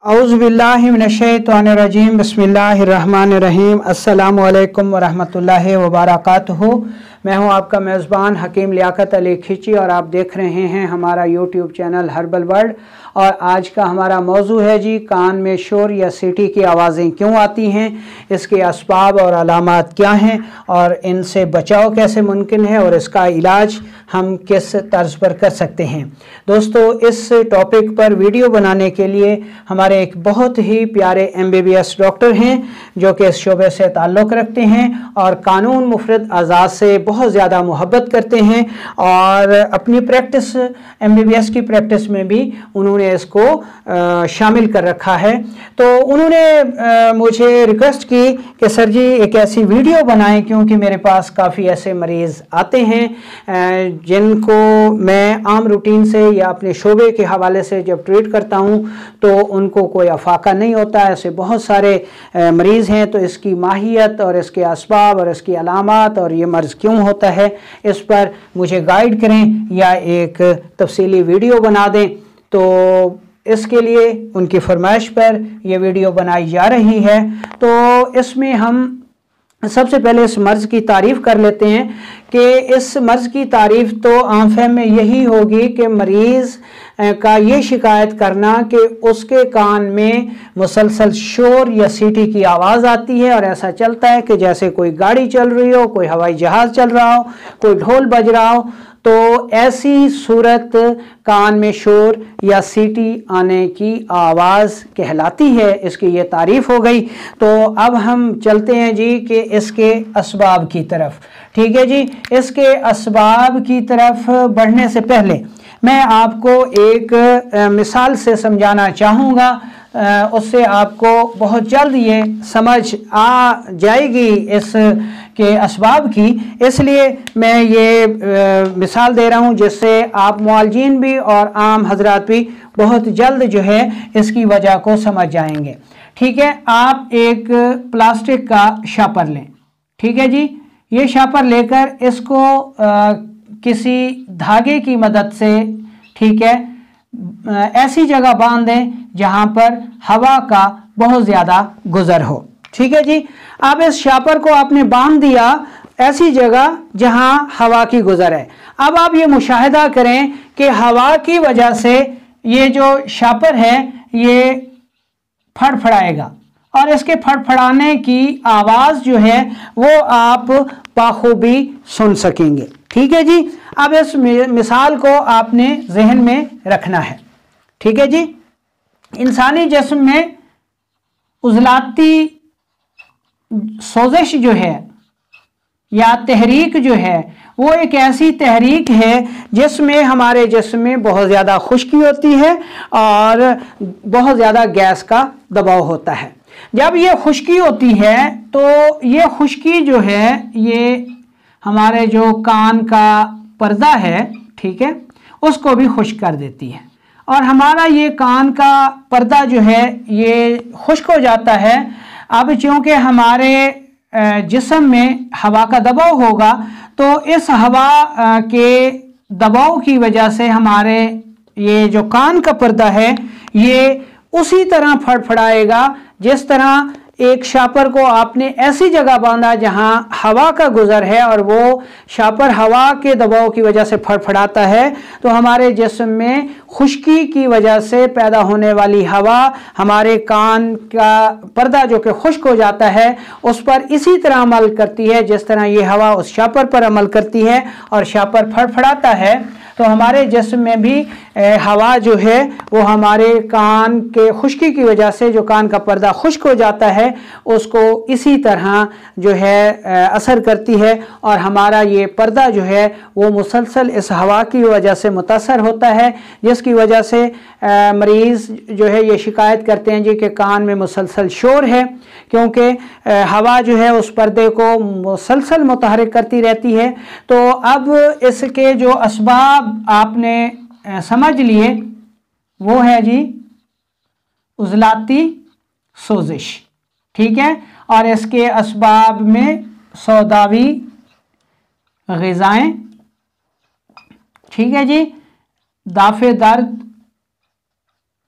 औज़ुबिल्लाहिमिनश्शैतानिर्रजीम बिस्मिल्लाहिर्रहमानिर्रहीम अस्सलामु अलैकुम वरहमतुल्लाहि वबरकातुहू। मैं हूं आपका मेज़बान हकीम लियाकत अली खिची और आप देख रहे हैं हमारा यूट्यूब चैनल हर्बल वर्ल्ड। और आज का हमारा मौजू है जी, कान में शोर या सीटी की आवाज़ें क्यों आती हैं, इसके असबाब और अलामात क्या हैं और इनसे बचाव कैसे मुमकिन है और इसका इलाज हम किस तर्ज पर कर सकते हैं। दोस्तों, इस टॉपिक पर वीडियो बनाने के लिए हमारे एक बहुत ही प्यारे MBBS डॉक्टर हैं जो कि इस शोबे से ताल्लुक़ रखते हैं और कानून मुफरद आज़ाद से बहुत ज़्यादा मोहब्बत करते हैं और अपनी प्रैक्टिस MBBS की प्रैक्टिस में भी उन्होंने इसको शामिल कर रखा है। तो उन्होंने मुझे रिक्वेस्ट की कि सर जी एक ऐसी वीडियो बनाएं, क्योंकि मेरे पास काफ़ी ऐसे मरीज़ आते हैं जिनको मैं आम रूटीन से या अपने शोबे के हवाले से जब ट्रीट करता हूं तो उनको कोई अफाका नहीं होता। ऐसे बहुत सारे मरीज़ हैं, तो इसकी माहियत और इसके असबाब और इसकी अलामात और ये मर्ज़ क्यों होता है, इस पर मुझे गाइड करें या एक तफसीली वीडियो बना दें। तो इसके लिए उनकी फरमाइश पर यह वीडियो बनाई जा रही है। तो इसमें हम सबसे पहले इस मर्ज़ की तारीफ़ कर लेते हैं कि इस मर्ज़ की तारीफ़ तो आम फहम में यही होगी कि मरीज़ का ये शिकायत करना कि उसके कान में मुसलसल शोर या सीटी की आवाज़ आती है और ऐसा चलता है कि जैसे कोई गाड़ी चल रही हो, कोई हवाई जहाज़ चल रहा हो, कोई ढोल बज रहा हो। तो ऐसी सूरत कान में शोर या सीटी आने की आवाज़ कहलाती है। इसकी ये तारीफ़ हो गई। तो अब हम चलते हैं जी कि इसके असबाब की तरफ। ठीक है जी, इसके असबाब की तरफ बढ़ने से पहले मैं आपको एक मिसाल से समझाना चाहूँगा, उससे आपको बहुत जल्द ये समझ आ जाएगी इस के असबाब की। इसलिए मैं ये मिसाल दे रहा हूँ जिससे आप मुआलजीन भी और आम हजरात भी बहुत जल्द जो है इसकी वजह को समझ जाएंगे। ठीक है, आप एक प्लास्टिक का शापर लें। ठीक है जी, ये शापर लेकर इसको किसी धागे की मदद से, ठीक है, ऐसी जगह बांध दें जहां पर हवा का बहुत ज़्यादा गुजर हो। ठीक है जी, अब इस शापर को आपने बांध दिया ऐसी जगह जहां हवा की गुजर है। अब आप ये मुशाहिदा करें कि हवा की वजह से ये जो शापर है ये फड़फड़ाएगा और इसके फड़फड़ाने की आवाज़ जो है वो आप बाखूबी सुन सकेंगे। ठीक है जी, अब इस मिसाल को आपने जहन में रखना है। ठीक है जी, इंसानी जिस्म में उजलाती सोजिश जो है या तहरीक जो है वो एक ऐसी तहरीक है जिसमें हमारे जिस्म में बहुत ज़्यादा खुश्की होती है और बहुत ज़्यादा गैस का दबाव होता है। जब ये खुश्की होती है तो ये खुश्की जो है ये हमारे जो कान का पर्दा है, ठीक है, उसको भी खुश्क कर देती है और हमारा ये कान का पर्दा जो है ये खुश्क हो जाता है। अब चूँकि हमारे जिस्म में हवा का दबाव होगा तो इस हवा के दबाव की वजह से हमारे ये जो कान का पर्दा है ये उसी तरह फड़फड़ाएगा जिस तरह एक शापर को आपने ऐसी जगह बांधा जहां हवा का गुजर है और वो शापर हवा के दबाव की वजह से फड़फड़ाता है। तो हमारे जिस्म में खुश्की की वजह से पैदा होने वाली हवा हमारे कान का पर्दा जो कि खुश्क हो जाता है उस पर इसी तरह अमल करती है जिस तरह ये हवा उस शापर पर अमल करती है और शापर फड़फड़ाता है। तो हमारे जिस्म में भी हवा जो है वो हमारे कान के खुश्की की वजह से जो कान का पर्दा खुश्क हो जाता है उसको इसी तरह जो है असर करती है और हमारा ये पर्दा जो है वो मुसलसल इस हवा की वजह से मुतासर होता है, जिसकी वजह से मरीज़ जो है ये शिकायत करते हैं जी कि कान में मुसलसल शोर है, क्योंकि हवा जो है उस पर्दे को मुसलसल मुतहरिक करती रहती है। तो अब इसके जो असबाब आपने समझ लिए वो है जी उजलाती सोजिश। ठीक है, और इसके असबाब में सौदावी ग़िज़ाएँ, ठीक है जी, दाफ़े दर्द,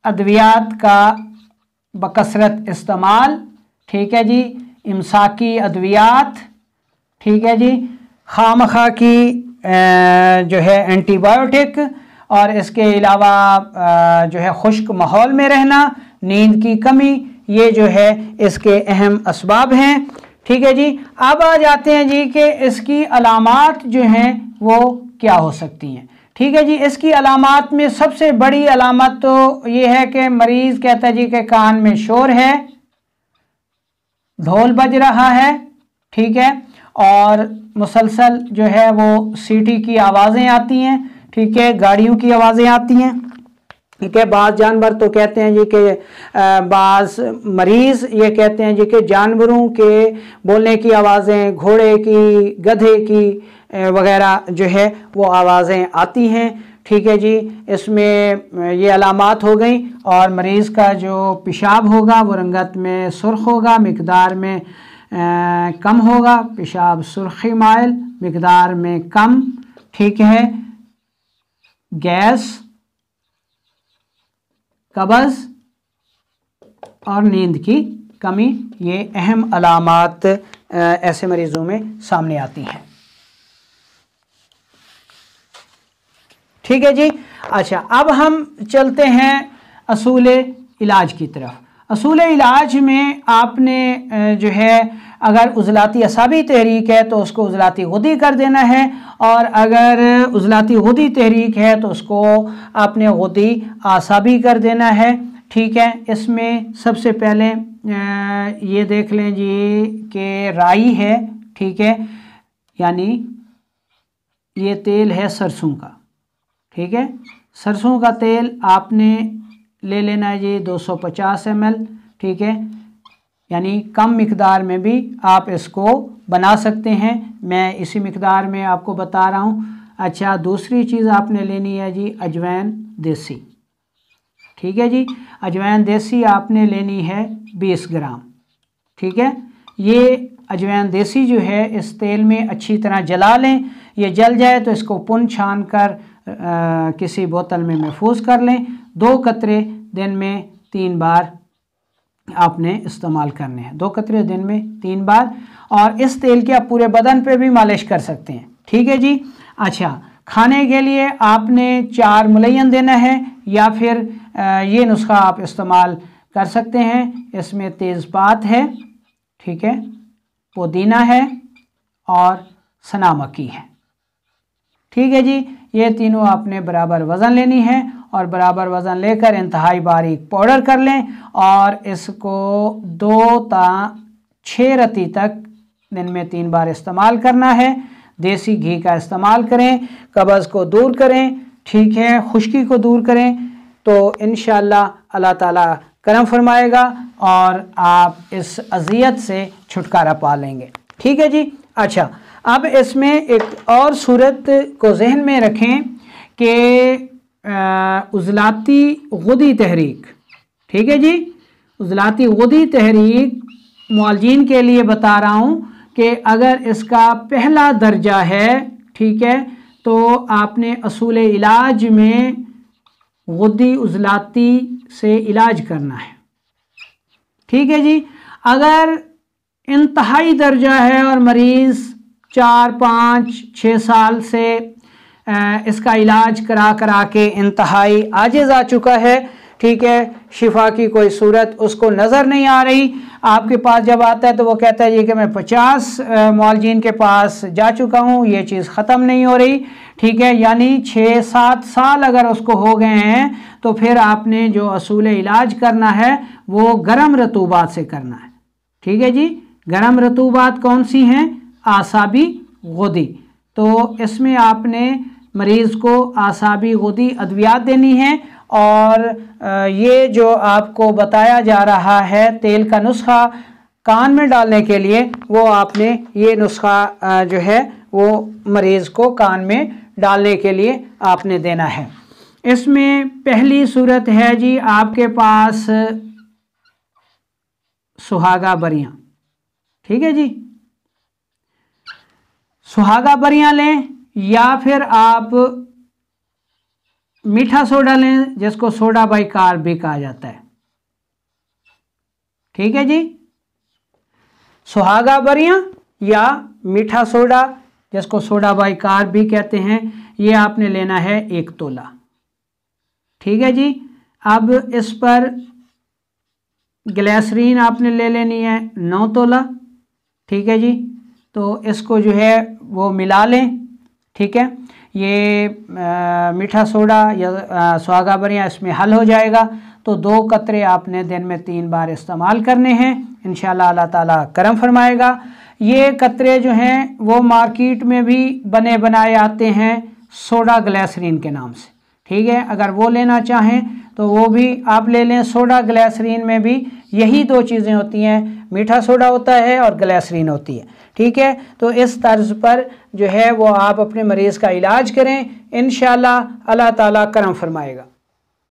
अद्वियात का बकसरत इस्तेमाल, ठीक है जी, इमसाकी अद्वियात, ठीक है जी, खामखा की जो है एंटीबायोटिक, और इसके अलावा जो है खुश्क माहौल में रहना, नींद की कमी, ये जो है इसके अहम असबाब हैं। ठीक है जी। अब आ जाते हैं जी कि इसकी अलामात जो हैं वो क्या हो सकती हैं। ठीक है जी। इसकी अलामात में सबसे बड़ी अलामत तो ये है कि मरीज़ कहता है जी कि कान में शोर है, ढोल बज रहा है, ठीक है, और मुसलसल जो है वो सीटी की आवाज़ें आती हैं, ठीक है, गाड़ियों की आवाज़ें आती हैं, ठीक है। बाज़ जानवर तो कहते हैं जी कि बाज़ मरीज़ ये कहते हैं जी कि जानवरों के बोलने की आवाज़ें, घोड़े की, गधे की वगैरह जो है वो आवाज़ें आती हैं। ठीक है जी। इसमें ये अलामात हो गई। और मरीज़ का जो पेशाब होगा वो रंगत में सुर्ख होगा, मिकदार में कम होगा, पेशाब सुर्खी माइल, मिकदार में कम, ठीक है। गैस, कब्ज़ और नींद की कमी, ये अहम अलामात ऐसे मरीज़ों में सामने आती हैं। ठीक है जी। अच्छा, अब हम चलते हैं असूल इलाज की तरफ। असूल इलाज में आपने जो है अगर उज़लाती असाबी तहरीक है तो उसको उज़लाती गुदी कर देना है, और अगर उज़लाती गुदी तहरीक है तो उसको आपने गुदी आसाबी कर देना है। ठीक है। इसमें सबसे पहले ये देख लें जी कि राई है, ठीक है, यानी ये तेल है सरसों का, ठीक है। सरसों का तेल आपने ले लेना है जी 250 ml, ठीक है, यानी कम मिकदार में भी आप इसको बना सकते हैं, मैं इसी मिकदार में आपको बता रहा हूँ। अच्छा, दूसरी चीज़ आपने लेनी है जी अजवाइन देसी, ठीक है जी। अजवाइन देसी आपने लेनी है 20 ग्राम, ठीक है। ये अजवाइन देसी जो है इस तेल में अच्छी तरह जला लें, ये जल जाए तो इसको पुन छान कर किसी बोतल में महफूज कर लें। 2 कतरे दिन में 3 बार आपने इस्तेमाल करने हैं, 2 कतरे दिन में 3 बार, और इस तेल की आप पूरे बदन पे भी मालिश कर सकते हैं। ठीक है जी। अच्छा, खाने के लिए आपने 4 मुलय्यन देना है, या फिर ये नुस्खा आप इस्तेमाल कर सकते हैं। इसमें तेज़पात है, ठीक है, पुदीना है और सना मक्खी है। ठीक है जी। ये तीनों आपने बराबर वज़न लेनी है, और बराबर वज़न लेकर इंतहाई बारीक पाउडर कर लें, और इसको 2 ता 6 रत्ती तक दिन में 3 बार इस्तेमाल करना है। देसी घी का इस्तेमाल करें, कब्ज़ को दूर करें, ठीक है, खुश्की को दूर करें, तो इंशाअल्लाह अल्लाह ताला करम फरमाएगा और आप इस अज़ियत से छुटकारा पा लेंगे। ठीक है जी। अच्छा, अब इसमें एक और सूरत को जहन में रखें कि उज़लाती गुदी तहरीक, ठीक है जी, उज़लाती गुदी तहरीक मुआलजीन के लिए बता रहा हूँ कि अगर इसका पहला दर्जा है, ठीक है, तो आपने असूल इलाज में गुदी उज़लाती से इलाज करना है। ठीक है जी। अगर इंतहाई दर्जा है और मरीज़ 4, 5, 6 साल से इसका इलाज करा करा के इंतहाई आजिज़ आ चुका है, ठीक है, शिफा की कोई सूरत उसको नज़र नहीं आ रही, आपके पास जब आता है तो वो कहता है जी कि मैं 50 मुआलजीन के पास जा चुका हूँ, ये चीज़ ख़त्म नहीं हो रही, ठीक है, यानी 6-7 साल अगर उसको हो गए हैं तो फिर आपने जो असूल इलाज करना है वो गर्म रतूबात से करना है। ठीक है जी। गर्म रतूबात कौन सी हैं? आसाबी गुदी। तो इसमें आपने मरीज़ को आसाबी गुदी अद्वियात देनी है, और ये जो आपको बताया जा रहा है तेल का नुस्खा कान में डालने के लिए, वो आपने ये नुस्खा जो है वो मरीज़ को कान में डालने के लिए आपने देना है। इसमें पहली सूरत है जी आपके पास सुहागा बरियाँ, ठीक है जी, सुहागा बरियाँ लें, या फिर आप मीठा सोडा लें जिसको सोडा बाइकार्ब भी कहा जाता है। ठीक है जी। सुहागा बरियां या मीठा सोडा, जिसको सोडा बाइकार भी कहते हैं, ये आपने लेना है 1 तोला। ठीक है जी। अब इस पर ग्लिसरीन आपने ले लेनी है 9 तोला। ठीक है जी। तो इसको जो है वो मिला लें। ठीक है। ये मीठा सोडा या सुहागा बरियां इसमें हल हो जाएगा। तो 2 कतरे आपने दिन में 3 बार इस्तेमाल करने हैं, इंशाल्लाह अल्लाह ताला करम फरमाएगा। ये कतरे जो हैं वो मार्केट में भी बने बनाए आते हैं सोडा ग्लिसरीन के नाम से। ठीक है। अगर वो लेना चाहें तो वो भी आप ले लें। सोडा ग्लिसरीन में भी यही 2 चीज़ें होती हैं, मीठा सोडा होता है और ग्लिसरीन होती है। ठीक है। तो इस तर्ज पर जो है वो आप अपने मरीज़ का इलाज करें, इंशाल्लाह अल्लाह ताला करम फरमाएगा।